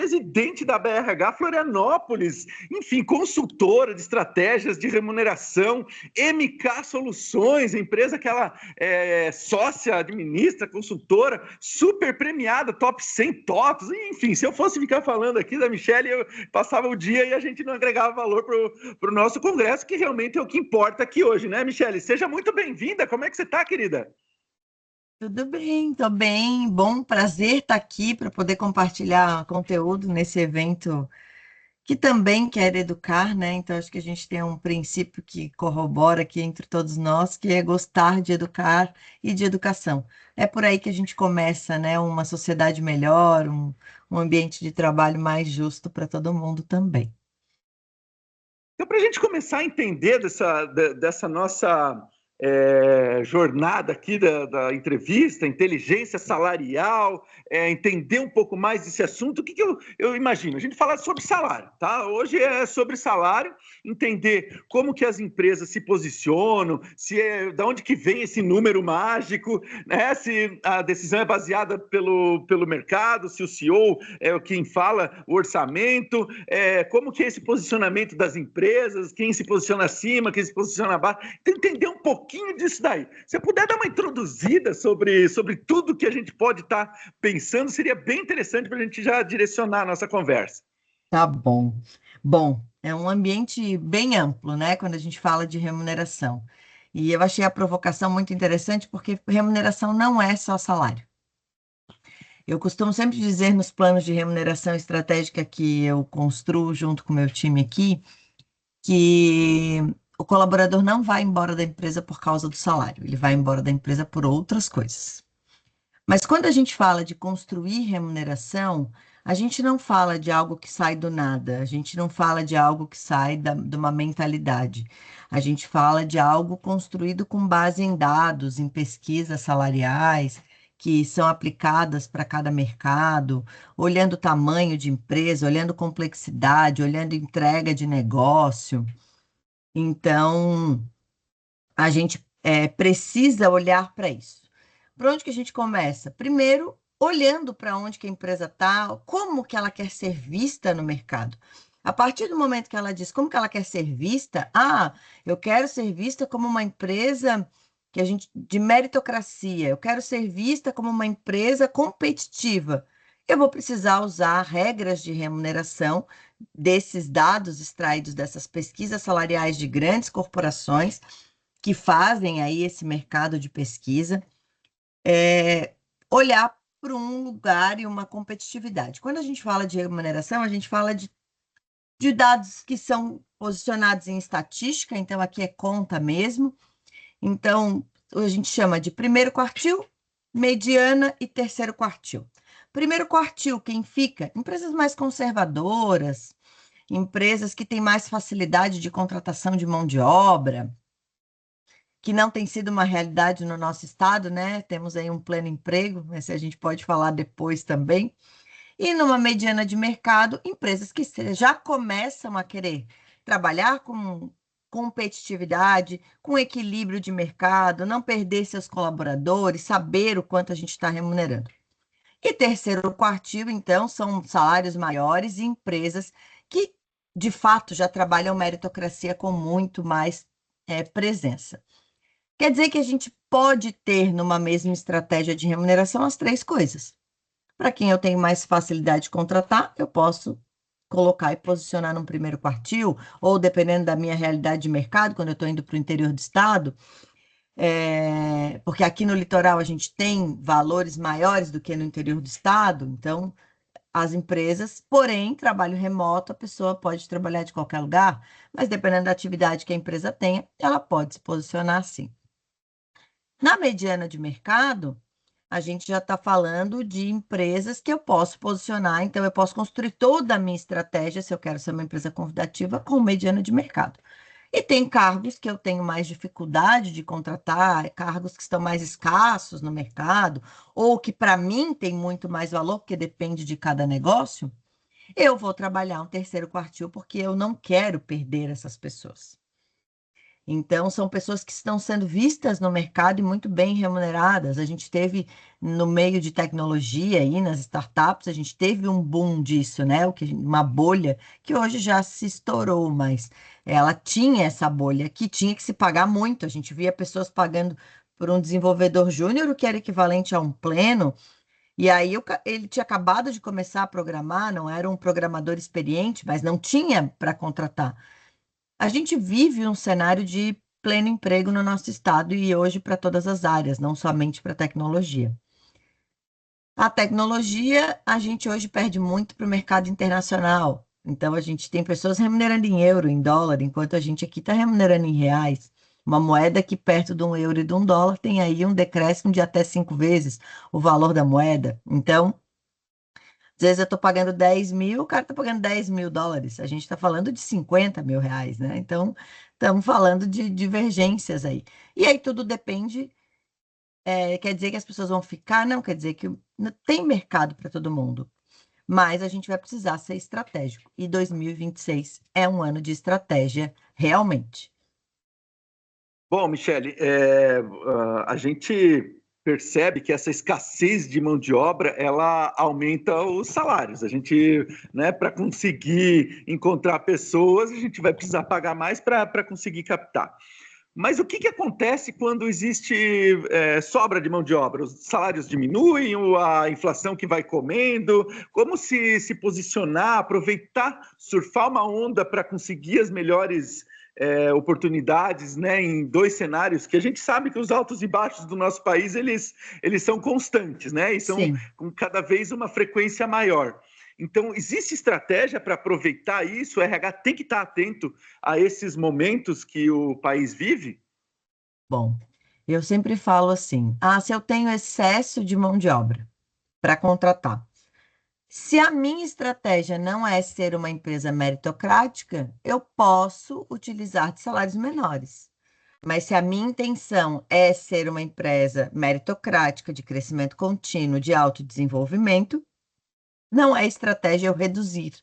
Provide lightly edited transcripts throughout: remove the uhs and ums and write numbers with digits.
presidente da BRH Florianópolis, enfim, consultora de estratégias de remuneração, MK Soluções, empresa que ela é sócia, administra, consultora, super premiada, top 100 tops, enfim, se eu fosse ficar falando aqui da Michelle, eu passava o dia e a gente não agregava valor para o nosso congresso, que realmente é o que importa aqui hoje, né, Michelle? Seja muito bem-vinda, como é que você está, querida? Tudo bem, tô bem. Bom, prazer estar aqui para poder compartilhar conteúdo nesse evento que também quer educar, né? Então, acho que a gente tem um princípio que corrobora aqui entre todos nós, que é gostar de educar e de educação. É por aí que a gente começa, né? Uma sociedade melhor, um ambiente de trabalho mais justo para todo mundo também. Então, para a gente começar a entender dessa nossa jornada aqui da entrevista, inteligência salarial, entender um pouco mais desse assunto, o que eu imagino? A gente fala sobre salário, tá? Hoje é sobre salário, entender como que as empresas se posicionam, de onde que vem esse número mágico, né? Se a decisão é baseada pelo mercado, se o CEO é quem fala o orçamento, como que é esse posicionamento das empresas, quem se posiciona acima, quem se posiciona abaixo, então, entender um pouquinho disso daí. Se eu puder dar uma introduzida sobre tudo que a gente pode estar pensando, seria bem interessante para a gente já direcionar a nossa conversa. Tá bom. Bom, é um ambiente bem amplo, né, quando a gente fala de remuneração. E eu achei a provocação muito interessante porque remuneração não é só salário. Eu costumo sempre dizer nos planos de remuneração estratégica que eu construo junto com o meu time aqui, que o colaborador não vai embora da empresa por causa do salário, ele vai embora da empresa por outras coisas. Mas quando a gente fala de construir remuneração, a gente não fala de algo que sai do nada, a gente não fala de algo que sai de uma mentalidade. A gente fala de algo construído com base em dados, em pesquisas salariais, que são aplicadas para cada mercado, olhando o tamanho de empresa, olhando complexidade, olhando entrega de negócio. Então, a gente precisa olhar para isso. Por onde que a gente começa? Primeiro, olhando para onde que a empresa está, como que ela quer ser vista no mercado. A partir do momento que ela diz como que ela quer ser vista, eu quero ser vista como uma empresa que a gente de meritocracia, eu quero ser vista como uma empresa competitiva. Eu vou precisar usar regras de remuneração desses dados extraídos dessas pesquisas salariais de grandes corporações que fazem aí esse mercado de pesquisa, olhar para um lugar e uma competitividade. Quando a gente fala de remuneração, a gente fala de dados que são posicionados em estatística, então aqui é conta mesmo. Então, a gente chama de primeiro quartil, mediana e terceiro quartil. Primeiro quartil, quem fica? Empresas mais conservadoras, empresas que têm mais facilidade de contratação de mão de obra, que não tem sido uma realidade no nosso estado, né? Temos aí um pleno emprego, mas a gente pode falar depois também. E numa mediana de mercado, empresas que já começam a querer trabalhar com competitividade, com equilíbrio de mercado, não perder seus colaboradores, saber o quanto a gente está remunerando. E terceiro quartil, então, são salários maiores e empresas que, de fato, já trabalham meritocracia com muito mais presença. Quer dizer que a gente pode ter numa mesma estratégia de remuneração as três coisas. Para quem eu tenho mais facilidade de contratar, eu posso colocar e posicionar num primeiro quartil, ou dependendo da minha realidade de mercado, quando eu estou indo para o interior do estado, porque aqui no litoral a gente tem valores maiores do que no interior do estado, então as empresas, porém, trabalho remoto, a pessoa pode trabalhar de qualquer lugar, mas dependendo da atividade que a empresa tenha, ela pode se posicionar assim. Na mediana de mercado, a gente já está falando de empresas que eu posso posicionar, então eu posso construir toda a minha estratégia, se eu quero ser uma empresa convidativa, com mediana de mercado. E tem cargos que eu tenho mais dificuldade de contratar, cargos que estão mais escassos no mercado, ou que para mim tem muito mais valor, porque depende de cada negócio. Eu vou trabalhar um terceiro quartil porque eu não quero perder essas pessoas. Então, são pessoas que estão sendo vistas no mercado e muito bem remuneradas. A gente teve, no meio de tecnologia aí, nas startups, a gente teve um boom disso, né? Uma bolha que hoje já se estourou, mas ela tinha essa bolha que tinha que se pagar muito. A gente via pessoas pagando por um desenvolvedor júnior, o que era equivalente a um pleno. E aí ele tinha acabado de começar a programar, não era um programador experiente, mas não tinha para contratar. A gente vive um cenário de pleno emprego no nosso estado e hoje para todas as áreas, não somente para tecnologia. A tecnologia, a gente hoje perde muito para o mercado internacional. Então, a gente tem pessoas remunerando em euro, em dólar, enquanto a gente aqui está remunerando em reais. Uma moeda que perto de um euro e de um dólar tem aí um decréscimo de até 5 vezes o valor da moeda. Então, às vezes eu estou pagando 10 mil, o cara está pagando 10 mil dólares. A gente está falando de 50 mil reais, né? Então, estamos falando de divergências aí. E aí tudo depende, quer dizer que as pessoas vão ficar? Não, quer dizer que tem mercado para todo mundo. Mas a gente vai precisar ser estratégico. E 2026 é um ano de estratégia, realmente. Bom, Michele, a gente percebe que essa escassez de mão de obra, ela aumenta os salários. A gente, né, para conseguir encontrar pessoas, a gente vai precisar pagar mais para conseguir captar. Mas o que acontece quando existe sobra de mão de obra? Os salários diminuem, a inflação que vai comendo? Como se posicionar, aproveitar, surfar uma onda para conseguir as melhores oportunidades, né, em dois cenários que a gente sabe que os altos e baixos do nosso país eles são constantes, né, e são Sim. com cada vez uma frequência maior. Então, existe estratégia para aproveitar isso? O RH tem que estar atento a esses momentos que o país vive? Bom, eu sempre falo assim: se eu tenho excesso de mão de obra para contratar, se a minha estratégia não é ser uma empresa meritocrática, eu posso utilizar de salários menores. Mas se a minha intenção é ser uma empresa meritocrática, de crescimento contínuo, de autodesenvolvimento, não é estratégia eu reduzir.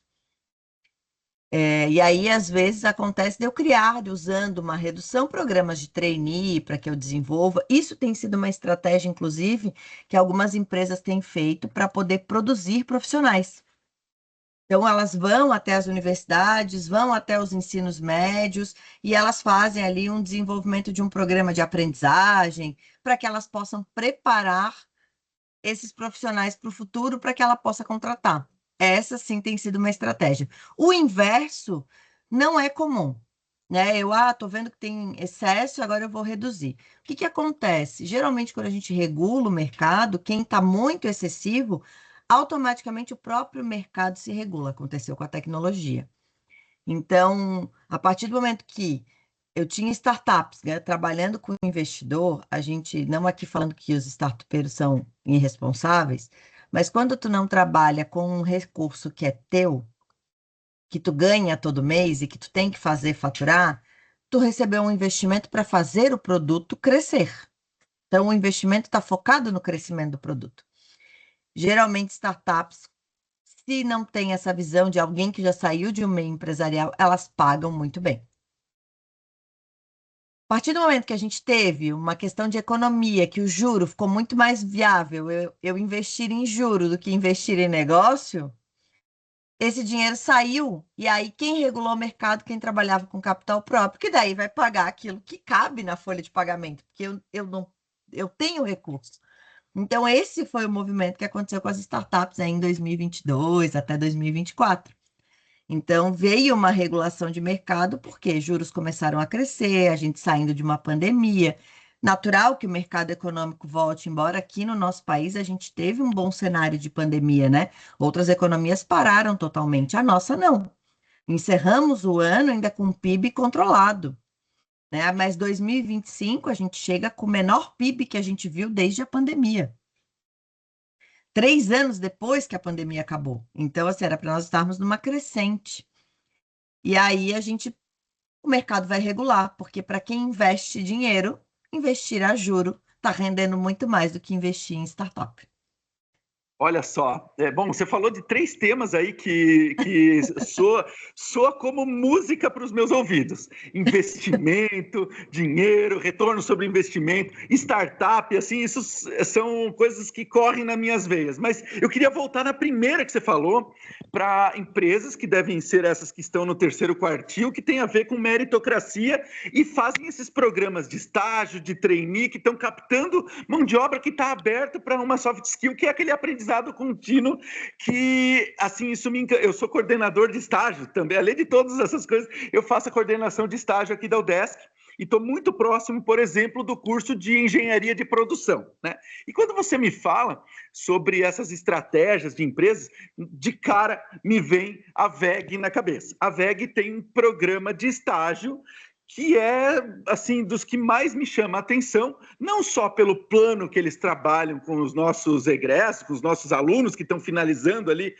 E aí, às vezes, acontece de eu criar, usando uma redução, programas de trainee para que eu desenvolva. Isso tem sido uma estratégia, inclusive, que algumas empresas têm feito para poder produzir profissionais. Então, elas vão até as universidades, vão até os ensinos médios e elas fazem ali um desenvolvimento de um programa de aprendizagem para que elas possam preparar esses profissionais para o futuro para que ela possa contratar. Essa sim tem sido uma estratégia. O inverso não é comum, né? Tô vendo que tem excesso, agora eu vou reduzir. O que que acontece? Geralmente, quando a gente regula o mercado, quem está muito excessivo, automaticamente o próprio mercado se regula. Aconteceu com a tecnologia. Então, a partir do momento que eu tinha startups, né, trabalhando com investidor, a gente, não aqui falando que os startupeiros são irresponsáveis, mas quando tu não trabalha com um recurso que é teu, que tu ganha todo mês e que tu tem que fazer faturar, tu recebeu um investimento para fazer o produto crescer. Então, o investimento está focado no crescimento do produto. Geralmente, startups, se não tem essa visão de alguém que já saiu de um meio empresarial, elas pagam muito bem. A partir do momento que a gente teve uma questão de economia, que o juro ficou muito mais viável eu investir em juro do que investir em negócio, esse dinheiro saiu, e aí quem regulou o mercado, quem trabalhava com capital próprio, que daí vai pagar aquilo que cabe na folha de pagamento, porque eu não, eu tenho recurso. Então, esse foi o movimento que aconteceu com as startups aí em 2022 até 2024. Então, veio uma regulação de mercado, porque juros começaram a crescer, a gente saindo de uma pandemia. Natural que o mercado econômico volte, embora aqui no nosso país a gente teve um bom cenário de pandemia, né? Outras economias pararam totalmente, a nossa não. Encerramos o ano ainda com o PIB controlado, né? Mas 2025 a gente chega com o menor PIB que a gente viu desde a pandemia. 3 anos depois que a pandemia acabou. Então, assim, era para nós estarmos numa crescente. E aí o mercado vai regular, porque para quem investe dinheiro, investir a juro está rendendo muito mais do que investir em startup. Olha só, bom, você falou de 3 temas aí que soa como música para os meus ouvidos. Investimento, dinheiro, retorno sobre investimento, startup, assim, isso são coisas que correm nas minhas veias. Mas eu queria voltar na primeira que você falou, para empresas que devem ser essas que estão no terceiro quartil, que tem a ver com meritocracia e fazem esses programas de estágio, de trainee, que estão captando mão de obra que está aberta para uma soft skill, que é aquele aprendizado contínuo que, assim, eu sou coordenador de estágio também, além de todas essas coisas, eu faço a coordenação de estágio aqui da UDESC, e estou muito próximo, por exemplo, do curso de engenharia de produção, né? E quando você me fala sobre essas estratégias de empresas, de cara me vem a VEG na cabeça. A VEG tem um programa de estágio que é, assim, dos que mais me chama a atenção, não só pelo plano que eles trabalham com os nossos egressos, com os nossos alunos que estão finalizando ali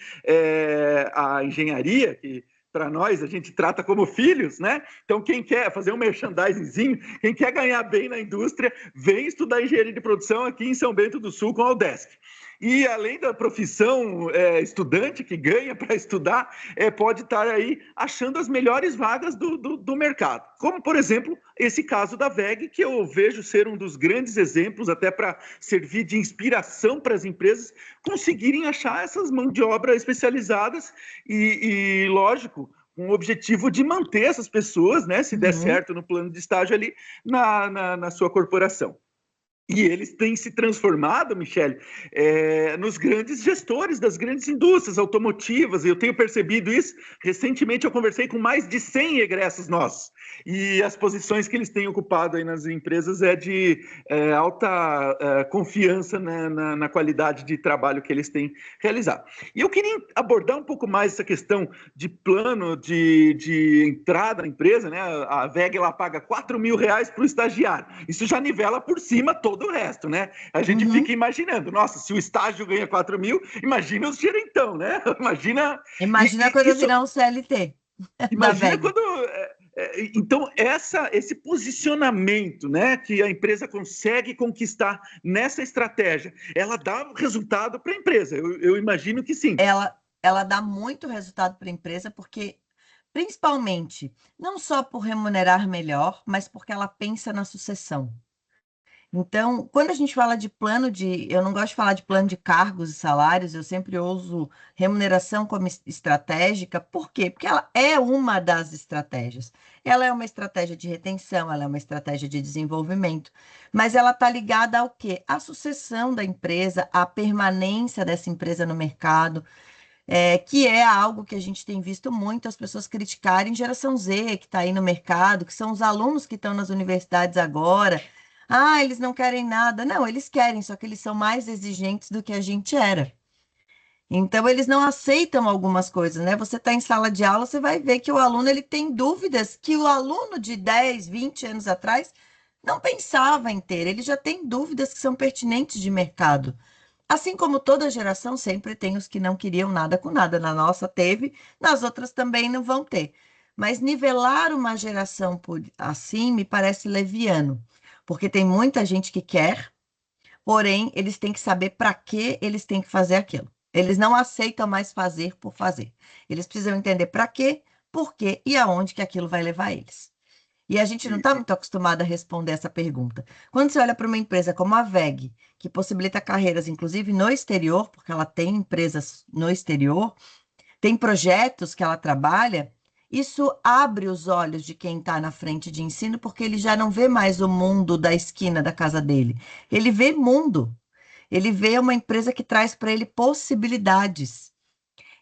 a engenharia, que para nós a gente trata como filhos, né? Então, quem quer fazer um merchandisingzinho, quem quer ganhar bem na indústria, vem estudar engenharia de produção aqui em São Bento do Sul com a UDESC. E além da profissão estudante que ganha para estudar, pode estar aí achando as melhores vagas do mercado. Como, por exemplo, esse caso da VEG, que eu vejo ser um dos grandes exemplos, até para servir de inspiração para as empresas conseguirem achar essas mãos de obra especializadas e lógico, com o objetivo de manter essas pessoas, né, se der certo no plano de estágio ali, na sua corporação. E eles têm se transformado, Michele, nos grandes gestores das grandes indústrias automotivas. Eu tenho percebido isso. Recentemente eu conversei com mais de 100 egressos nossos. E as posições que eles têm ocupado aí nas empresas é de alta confiança na qualidade de trabalho que eles têm realizado. E eu queria abordar um pouco mais essa questão de plano de entrada na empresa, né? A VEG ela paga R$ 4.000 para o estagiário. Isso já nivela por cima todo o resto, né? A gente fica imaginando, nossa, se o estágio ganha 4.000, imagina os gerentão, né? Imagina quando eu virar um CLT da Imagina VEG. quando... Então, esse posicionamento, né, que a empresa consegue conquistar nessa estratégia, ela dá resultado para a empresa. Eu imagino que sim. Ela dá muito resultado para a empresa, porque, principalmente, não só por remunerar melhor, mas porque ela pensa na sucessão. Então, quando a gente fala de eu não gosto de falar de plano de cargos e salários, eu sempre uso remuneração como estratégica. Por quê? Porque ela é uma das estratégias. Ela é uma estratégia de retenção, ela é uma estratégia de desenvolvimento, mas ela está ligada ao quê? À sucessão da empresa, à permanência dessa empresa no mercado, que é algo que a gente tem visto muito as pessoas criticarem geração Z, que está aí no mercado, que são os alunos que estão nas universidades agora. Ah, eles não querem nada. Não, eles querem, só que eles são mais exigentes do que a gente era. Então, eles não aceitam algumas coisas, né? Você está em sala de aula, você vai ver que o aluno ele tem dúvidas que o aluno de 10, 20 anos atrás não pensava em ter. Ele já tem dúvidas que são pertinentes de mercado. Assim como toda geração, sempre tem os que não queriam nada com nada. Na nossa teve, nas outras também não vão ter. Mas nivelar uma geração assim me parece leviano, porque tem muita gente que quer, porém, eles têm que saber para que eles têm que fazer aquilo. Eles não aceitam mais fazer por fazer. Eles precisam entender para quê, por quê e aonde que aquilo vai levar eles. E a gente não está muito acostumado a responder essa pergunta. Quando você olha para uma empresa como a VEG, que possibilita carreiras, inclusive no exterior, porque ela tem empresas no exterior, tem projetos que ela trabalha, isso abre os olhos de quem está na frente de ensino, porque ele já não vê mais o mundo da esquina da casa dele. Ele vê mundo. Ele vê uma empresa que traz para ele possibilidades.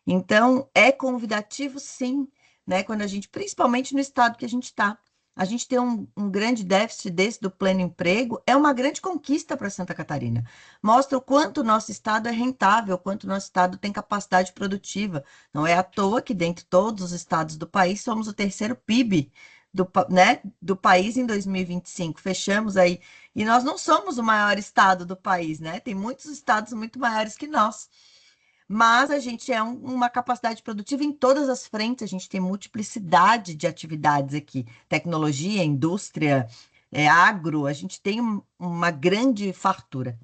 Então, é convidativo, sim, né? Quando a gente, principalmente no estado que a gente tem um grande déficit desse do pleno emprego, é uma grande conquista para Santa Catarina. Mostra o quanto o nosso estado é rentável, o quanto o nosso estado tem capacidade produtiva. Não é à toa que, dentre todos os estados do país, somos o terceiro PIB né, do país em 2025. Fechamos aí. E nós não somos o maior estado do país, né? Tem muitos estados muito maiores que nós. Mas a gente é uma capacidade produtiva em todas as frentes, a gente tem multiplicidade de atividades aqui, tecnologia, indústria, agro, a gente tem uma grande fartura.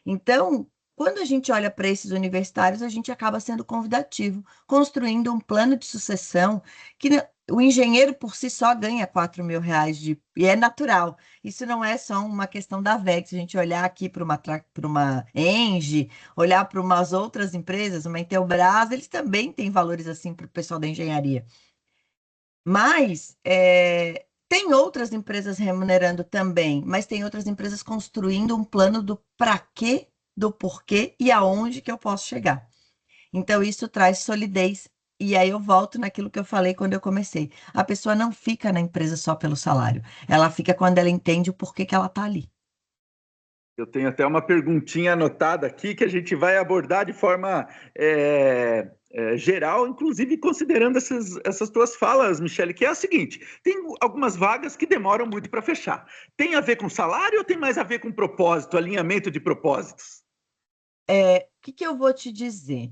Então, Quando a gente olha para esses universitários, a gente acaba sendo convidativo, construindo um plano de sucessão que o engenheiro por si só ganha R$ 4.000 e é natural. Isso não é só uma questão da VEG. Se a gente olhar aqui para uma Engie, olhar para umas outras empresas, uma Intelbras, eles também têm valores assim para o pessoal da engenharia. Mas tem outras empresas remunerando também, mas tem outras empresas construindo um plano do para quê, do porquê e aonde que eu posso chegar. Então, isso traz solidez. E aí eu volto naquilo que eu falei quando eu comecei. A pessoa não fica na empresa só pelo salário. Ela fica quando ela entende o porquê que ela está ali. Eu tenho até uma perguntinha anotada aqui que a gente vai abordar de forma geral, inclusive considerando essas tuas falas, Michele, que é a seguinte: tem algumas vagas que demoram muito para fechar. Tem a ver com salário ou tem mais a ver com propósito, alinhamento de propósitos? O que que eu vou te dizer?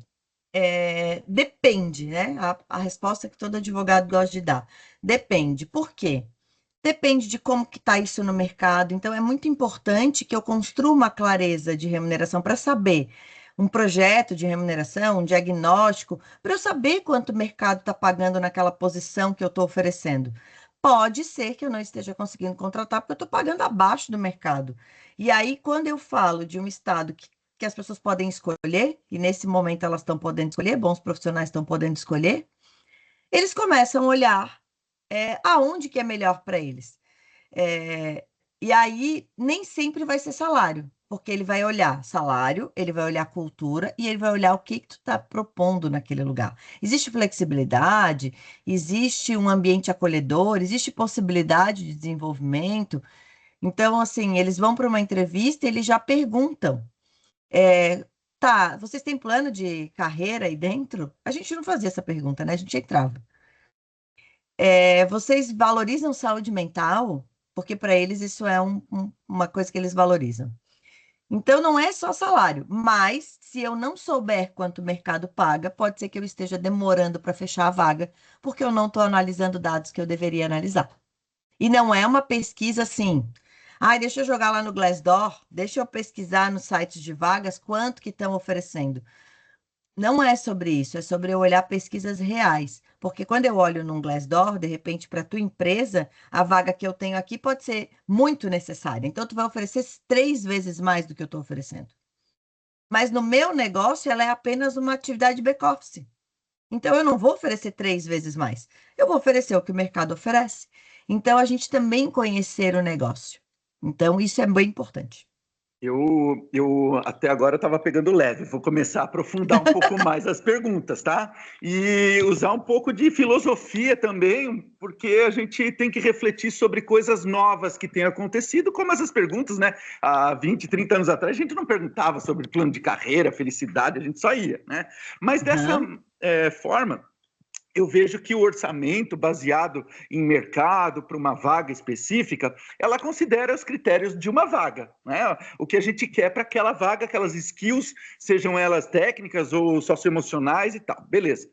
Depende, né? A resposta que todo advogado gosta de dar. Depende. Por quê? Depende de como que está isso no mercado. Então, é muito importante que eu construa uma clareza de remuneração para saber um projeto de remuneração, um diagnóstico, para eu saber quanto o mercado está pagando naquela posição que eu estou oferecendo. Pode ser que eu não esteja conseguindo contratar porque eu estou pagando abaixo do mercado. E aí, quando eu falo de um estado que as pessoas podem escolher, e nesse momento elas estão podendo escolher, bons profissionais estão podendo escolher, eles começam a olhar aonde que é melhor para eles. É, e aí, nem sempre vai ser salário, porque ele vai olhar salário, ele vai olhar cultura e ele vai olhar o que que tu está propondo naquele lugar. Existe flexibilidade, existe um ambiente acolhedor, existe possibilidade de desenvolvimento. Então, assim, eles vão para uma entrevista e eles já perguntam. Tá, vocês têm plano de carreira aí dentro? A gente não fazia essa pergunta, né? A gente entrava. Vocês valorizam saúde mental? Porque para eles isso é uma coisa que eles valorizam. Então, não é só salário, mas se eu não souber quanto o mercado paga, pode ser que eu esteja demorando para fechar a vaga, porque eu não estou analisando dados que eu deveria analisar. E não é uma pesquisa assim. Ai, deixa eu jogar lá no Glassdoor, deixa eu pesquisar nos sites de vagas quanto que estão oferecendo. Não é sobre isso, é sobre eu olhar pesquisas reais. Porque quando eu olho num Glassdoor, de repente, para a tua empresa, a vaga que eu tenho aqui pode ser muito necessária. Então, tu vai oferecer 3 vezes mais do que eu estou oferecendo. Mas no meu negócio, ela é apenas uma atividade back-office. Então, eu não vou oferecer 3 vezes mais. Eu vou oferecer o que o mercado oferece. Então, a gente também conhecer o negócio. Então, isso é bem importante. Eu até agora estava pegando leve, vou começar a aprofundar um pouco mais as perguntas, tá? E usar um pouco de filosofia também, porque a gente tem que refletir sobre coisas novas que têm acontecido, como essas perguntas, né? Há 20, 30 anos atrás, a gente não perguntava sobre plano de carreira, felicidade, a gente só ia, né? Mas dessa forma, eu vejo que o orçamento baseado em mercado para uma vaga específica, ela considera os critérios de uma vaga, né? O que a gente quer para aquela vaga, aquelas skills, sejam elas técnicas ou socioemocionais e tal, beleza.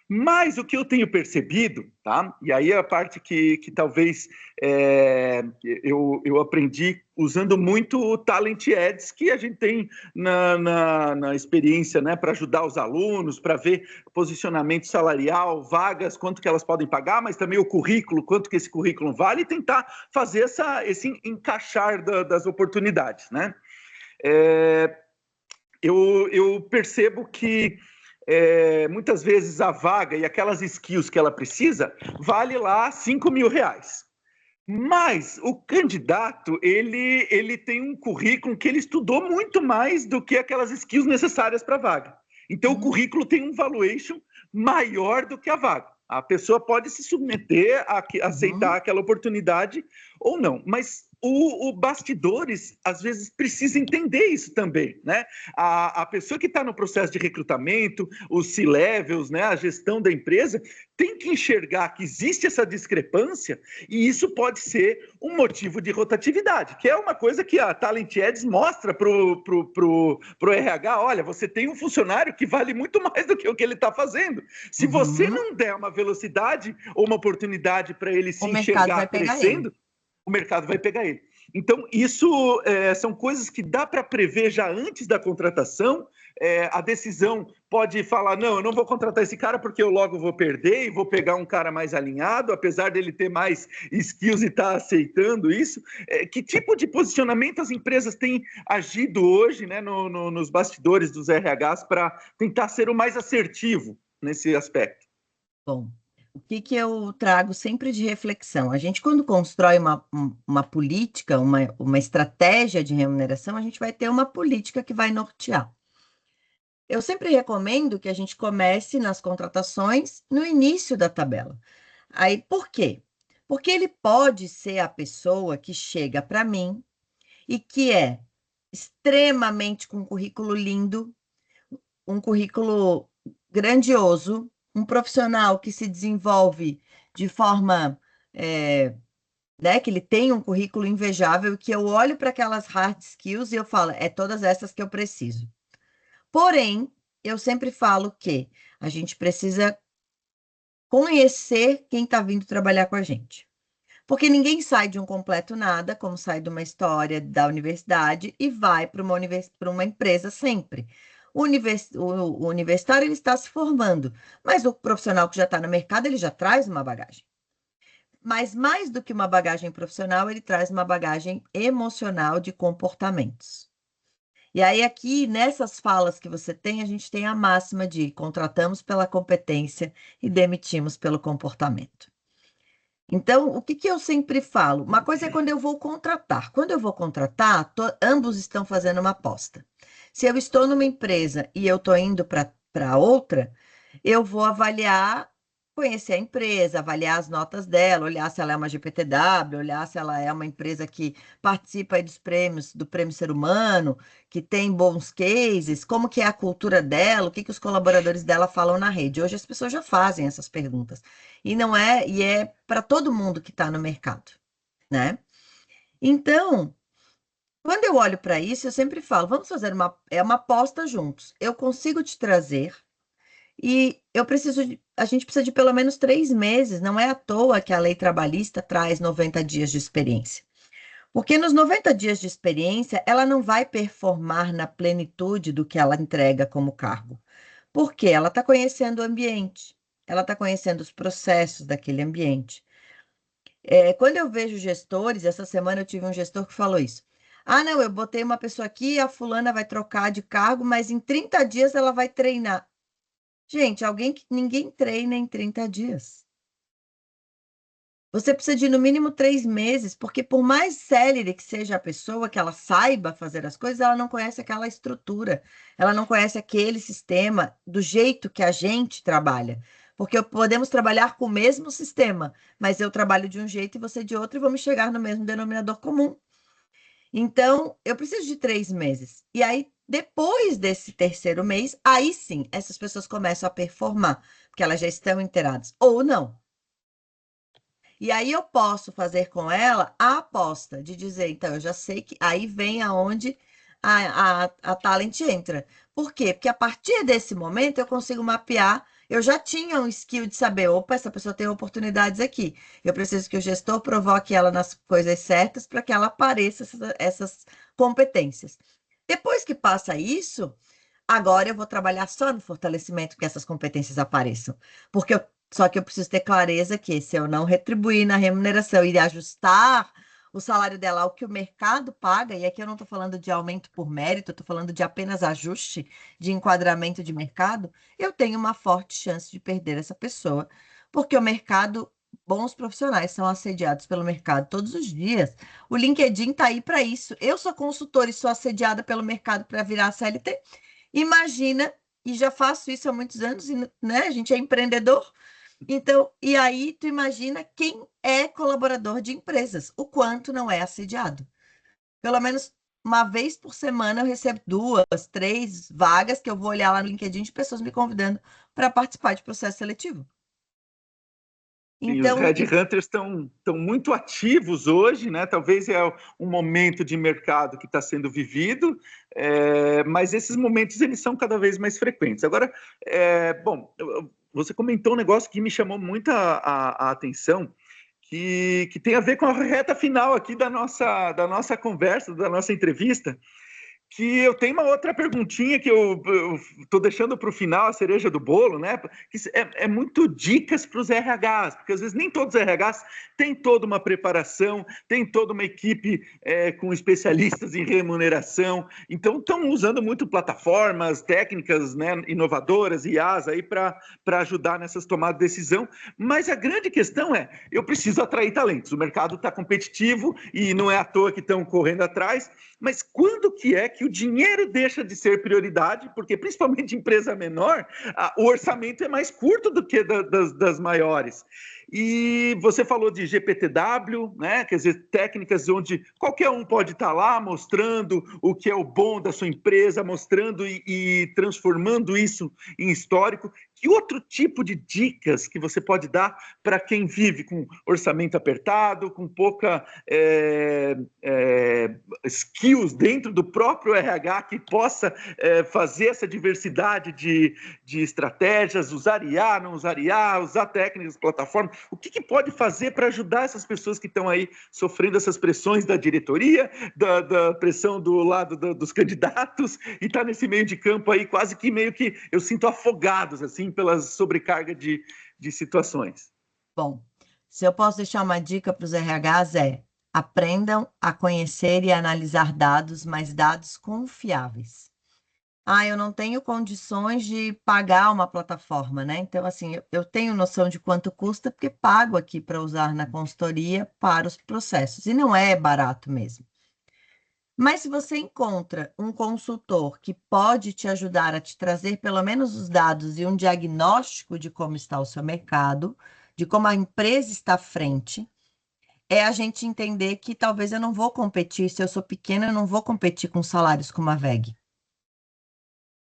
Mas o que eu tenho percebido, tá? E aí a parte que talvez eu aprendi usando muito o Talent Ads que a gente tem na experiência, né? Para ajudar os alunos, para ver posicionamento salarial, vagas, quanto que elas podem pagar, mas também o currículo, quanto que esse currículo vale, e tentar fazer esse encaixar das oportunidades, né? Eu percebo que muitas vezes a vaga e aquelas skills que ela precisa vale lá R$ 5.000. Mas o candidato, ele tem um currículo que ele estudou muito mais do que aquelas skills necessárias para a vaga. Então, o currículo tem um valuation maior do que a vaga. A pessoa pode se submeter a aceitar aquela oportunidade ou não, mas o bastidores, às vezes, precisa entender isso também, né? A pessoa que está no processo de recrutamento, os C-levels, né, a gestão da empresa, tem que enxergar que existe essa discrepância e isso pode ser um motivo de rotatividade, que é uma coisa que a Talent Ads mostra pro RH. Olha, você tem um funcionário que vale muito mais do que o que ele está fazendo. Se você não der uma velocidade ou uma oportunidade para ele se O mercado enxergar vai pegar ele. crescendo, o mercado vai pegar ele. Então, isso são coisas que dá para prever já antes da contratação. A decisão pode falar, não, eu não vou contratar esse cara porque eu logo vou perder e vou pegar um cara mais alinhado, apesar dele ter mais skills e estar aceitando isso. Que tipo de posicionamento as empresas têm agido hoje, né, nos bastidores dos RHs para tentar ser o mais assertivo nesse aspecto? Bom, o que eu trago sempre de reflexão? A gente, quando constrói uma política, uma estratégia de remuneração, a gente vai ter uma política que vai nortear. Eu sempre recomendo que a gente comece nas contratações no início da tabela. Aí, por quê? Porque ele pode ser a pessoa que chega para mim e que é extremamente com um currículo lindo, um currículo grandioso, um profissional que se desenvolve de forma, né, que ele tem um currículo invejável, que eu olho para aquelas hard skills e eu falo, é todas essas que eu preciso. Porém, eu sempre falo que a gente precisa conhecer quem está vindo trabalhar com a gente. Porque ninguém sai de um completo nada, como sai de uma história da universidade, e vai para uma empresa sempre. O universitário ele está se formando, mas o profissional que já está no mercado, ele já traz uma bagagem. Mas mais do que uma bagagem profissional, ele traz uma bagagem emocional de comportamentos. E aí, aqui, nessas falas que você tem, a gente tem a máxima de contratamos pela competência e demitimos pelo comportamento. Então, o que eu sempre falo? Uma coisa é quando eu vou contratar. Quando eu vou contratar, ambos estão fazendo uma aposta. Se eu estou numa empresa e eu estou indo para outra, eu vou avaliar, conhecer a empresa, avaliar as notas dela, olhar se ela é uma GPTW, olhar se ela é uma empresa que participa aí dos prêmios, do Prêmio Ser Humano, que tem bons cases, como que é a cultura dela, o que os colaboradores dela falam na rede. Hoje as pessoas já fazem essas perguntas. E é para todo mundo que está no mercado, né? Então, quando eu olho para isso, eu sempre falo, vamos fazer uma aposta juntos. Eu consigo te trazer e a gente precisa de pelo menos 3 meses. Não é à toa que a lei trabalhista traz 90 dias de experiência. Porque nos 90 dias de experiência, ela não vai performar na plenitude do que ela entrega como cargo. Porque ela está conhecendo o ambiente, ela está conhecendo os processos daquele ambiente. Quando eu vejo gestores, essa semana eu tive um gestor que falou isso. Ah, não, eu botei uma pessoa aqui, a fulana vai trocar de cargo, mas em 30 dias ela vai treinar. Gente, alguém que ninguém treina em 30 dias. Você precisa de no mínimo 3 meses, porque por mais célere que seja a pessoa, que ela saiba fazer as coisas, ela não conhece aquela estrutura, ela não conhece aquele sistema do jeito que a gente trabalha. Porque podemos trabalhar com o mesmo sistema, mas eu trabalho de um jeito e você de outro, e vamos chegar no mesmo denominador comum. Então, eu preciso de 3 meses. E aí, depois desse terceiro mês, aí sim, essas pessoas começam a performar, porque elas já estão inteiradas, ou não. E aí eu posso fazer com ela a aposta de dizer, então, eu já sei que aí vem aonde a talent entra. Por quê? Porque a partir desse momento eu consigo mapear, eu já tinha um skill de saber, opa, essa pessoa tem oportunidades aqui. Eu preciso que o gestor provoque ela nas coisas certas para que ela apareça essas competências. Depois que passa isso, agora eu vou trabalhar só no fortalecimento que essas competências apareçam. Só que eu preciso ter clareza que se eu não retribuir na remuneração e ajustar o salário dela ao que o mercado paga, e aqui eu não estou falando de aumento por mérito, eu estou falando de apenas ajuste de enquadramento de mercado, eu tenho uma forte chance de perder essa pessoa, porque o mercado, bons profissionais são assediados pelo mercado todos os dias. O LinkedIn está aí para isso. Eu sou consultora e sou assediada pelo mercado para virar CLT. Imagina, e já faço isso há muitos anos, e, né? A gente é empreendedor. Então, e aí tu imagina quem é colaborador de empresas, o quanto não é assediado. Pelo menos uma vez por semana eu recebo 2, 3 vagas que eu vou olhar lá no LinkedIn de pessoas me convidando para participar de processo seletivo. Sim, os Então, headhunters estão muito ativos hoje, né? Talvez é um momento de mercado que está sendo vivido, mas esses momentos eles são cada vez mais frequentes. Agora, bom, você comentou um negócio que me chamou muito a atenção, que tem a ver com a reta final aqui da nossa conversa, da nossa entrevista, que eu tenho uma outra perguntinha que eu estou deixando para o final, a cereja do bolo, né? Que é muito dicas para os RHs, porque às vezes nem todos os RHs têm toda uma preparação, tem toda uma equipe com especialistas em remuneração, então estão usando muito plataformas, técnicas, né, inovadoras, IAs aí para ajudar nessas tomadas de decisão, mas a grande questão é, eu preciso atrair talentos, o mercado está competitivo e não é à toa que estão correndo atrás, mas quando que é que o dinheiro deixa de ser prioridade? Porque, principalmente em empresa menor, o orçamento é mais curto do que das maiores. E você falou de GPTW, né? Quer dizer, técnicas onde qualquer um pode estar lá mostrando o que é o bom da sua empresa, mostrando e transformando isso em histórico. Que outro tipo de dicas que você pode dar para quem vive com orçamento apertado, com pouca skills dentro do próprio RH que possa fazer essa diversidade de estratégias, usar IA, não usar IA, usar técnicas, plataformas? O que pode fazer para ajudar essas pessoas que estão aí sofrendo essas pressões da diretoria, da pressão do lado dos candidatos, e tá nesse meio de campo aí, quase que meio que eu sinto afogados, assim, pela sobrecarga de situações? Bom, se eu posso deixar uma dica para os RHs aprendam a conhecer e analisar dados, mas dados confiáveis. Eu não tenho condições de pagar uma plataforma, né? Então, assim, eu tenho noção de quanto custa, porque pago aqui para usar na consultoria para os processos, e não é barato mesmo. Mas se você encontra um consultor que pode te ajudar a te trazer pelo menos os dados e um diagnóstico de como está o seu mercado, de como a empresa está à frente, é a gente entender que talvez eu não vou competir, se eu sou pequena, eu não vou competir com salários como a WEG.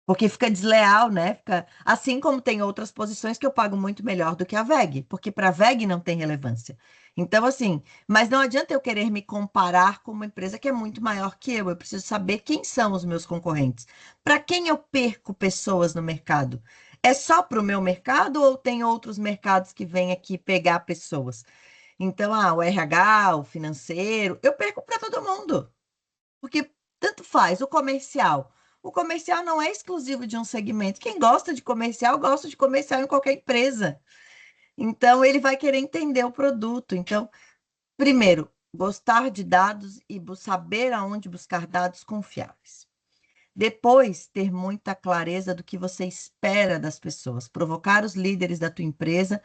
Porque fica desleal, né? Assim como tem outras posições que eu pago muito melhor do que a WEG, porque para a WEG não tem relevância. Então, assim, mas não adianta eu querer me comparar com uma empresa que é muito maior que eu preciso saber quem são os meus concorrentes. Para quem eu perco pessoas no mercado? É só para o meu mercado ou tem outros mercados que vêm aqui pegar pessoas? Então, o RH, o financeiro, eu perco para todo mundo. Porque tanto faz, o comercial. O comercial não é exclusivo de um segmento. Quem gosta gosta de comercial em qualquer empresa. Então, ele vai querer entender o produto. Então, primeiro, gostar de dados e saber aonde buscar dados confiáveis. Depois, ter muita clareza do que você espera das pessoas. Provocar os líderes da tua empresa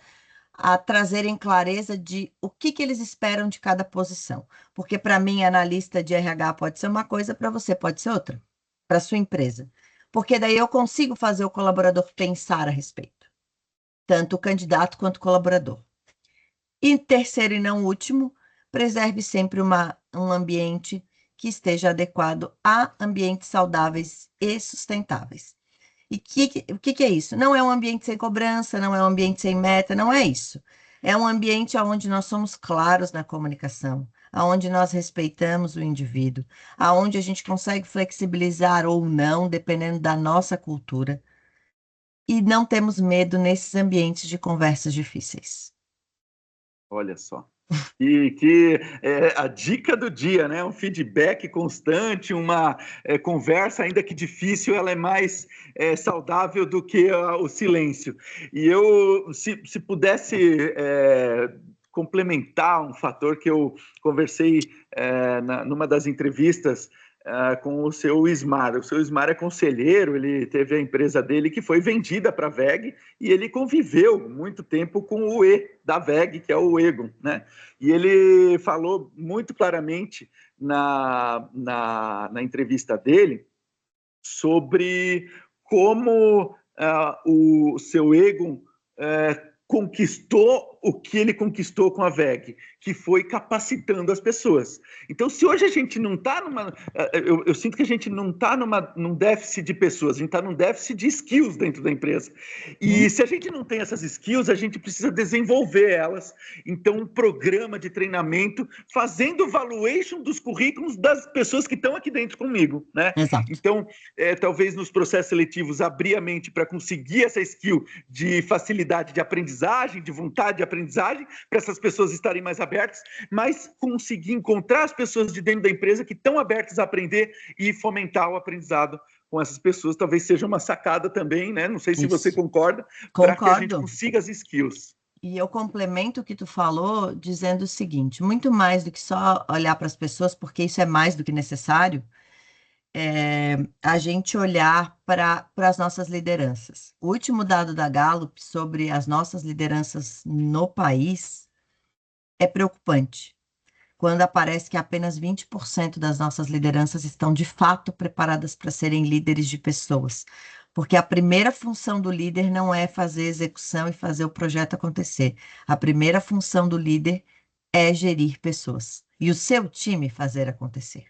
a trazerem clareza de o que eles esperam de cada posição. Porque para mim, analista de RH pode ser uma coisa, para você pode ser outra, para sua empresa. Porque daí eu consigo fazer o colaborador pensar a respeito, tanto o candidato quanto o colaborador. E terceiro e não último, preserve sempre um ambiente que esteja adequado a ambientes saudáveis e sustentáveis. E o que é isso? Não é um ambiente sem cobrança, não é um ambiente sem meta, não é isso. É um ambiente onde nós somos claros na comunicação, onde nós respeitamos o indivíduo, onde a gente consegue flexibilizar ou não, dependendo da nossa cultura, e não temos medo nesses ambientes de conversas difíceis. Olha só. E que é a dica do dia, né? Um feedback constante, uma conversa, ainda que difícil, ela é mais saudável do que o silêncio. E eu, se pudesse complementar um fator que eu conversei numa das entrevistas com o seu Ismar. O seu Ismar é conselheiro, ele teve a empresa dele que foi vendida para a WEG e ele conviveu muito tempo com o E da WEG, que é o Egon, né? E ele falou muito claramente na entrevista dele sobre como o seu Egon conquistou o que ele conquistou com a WEG, que foi capacitando as pessoas. Então, se hoje a gente não está numa... Eu sinto que a gente não está num déficit de pessoas, a gente está num déficit de skills dentro da empresa. E se a gente não tem essas skills, a gente precisa desenvolver elas. Então, um programa de treinamento fazendo valuation dos currículos das pessoas que estão aqui dentro comigo, né? Exato. Então, talvez nos processos seletivos abrir a mente para conseguir essa skill de facilidade de aprendizagem, de vontade de aprendizagem, para essas pessoas estarem mais abertas, mas conseguir encontrar as pessoas de dentro da empresa que estão abertas a aprender e fomentar o aprendizado com essas pessoas. Talvez seja uma sacada também, né? Não sei se você Isso. concorda, para que a gente Concordo. consiga as skills. E eu complemento o que tu falou dizendo o seguinte: muito mais do que só olhar para as pessoas, porque isso é mais do que necessário, a gente olhar para as nossas lideranças. O último dado da Gallup sobre as nossas lideranças no país é preocupante, quando aparece que apenas 20% das nossas lideranças estão de fato preparadas para serem líderes de pessoas. Porque a primeira função do líder não é fazer execução e fazer o projeto acontecer. A primeira função do líder é gerir pessoas e o seu time fazer acontecer.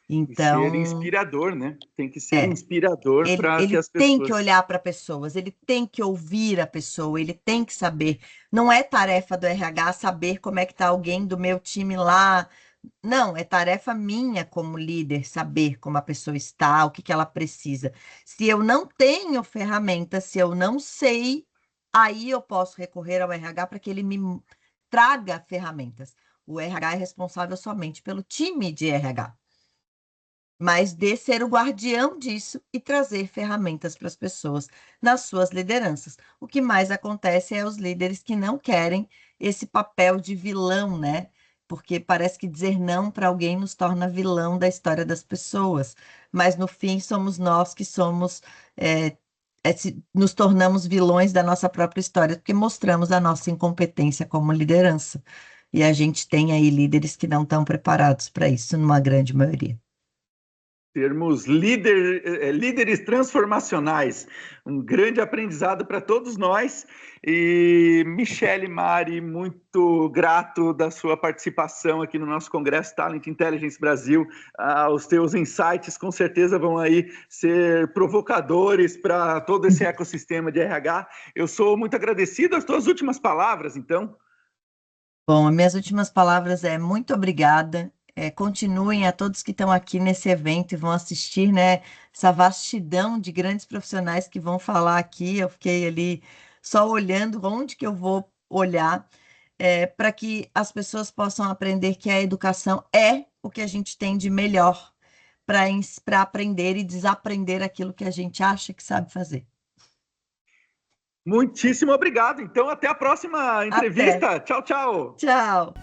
E ser Então, inspirador, né? Tem que ser é. inspirador Ele, para que ele as tem que pessoas... olhar para pessoas, ele tem que ouvir a pessoa, ele tem que saber. Não é tarefa do RH saber como é que está alguém do meu time lá. Não, é tarefa minha como líder saber como a pessoa está, o que que ela precisa. Se eu não tenho ferramenta, se eu não sei, aí eu posso recorrer ao RH para que ele me traga ferramentas. O RH é responsável somente pelo time de RH, mas de ser o guardião disso e trazer ferramentas para as pessoas nas suas lideranças. O que mais acontece é os líderes que não querem esse papel de vilão, né? Porque parece que dizer não para alguém nos torna vilão da história das pessoas, mas no fim somos nós que somos, nos tornamos vilões da nossa própria história, porque mostramos a nossa incompetência como liderança. E a gente tem aí líderes que não estão preparados para isso, numa grande maioria. Sermos líderes transformacionais, um grande aprendizado para todos nós. E Michele Mari, muito grato da sua participação aqui no nosso Congresso Talent Intelligence Brasil. Os teus insights com certeza vão aí ser provocadores para todo esse ecossistema de RH. Eu sou muito agradecido. As tuas últimas palavras, então. Bom, as minhas últimas palavras é muito obrigada. Continuem a todos que estão aqui nesse evento e vão assistir, né, essa vastidão de grandes profissionais que vão falar aqui. Eu fiquei ali só olhando onde que eu vou olhar, para que as pessoas possam aprender que a educação é o que a gente tem de melhor para aprender e desaprender aquilo que a gente acha que sabe fazer. Muitíssimo obrigado. Então, até a próxima Até. entrevista. Tchau, tchau. Tchau.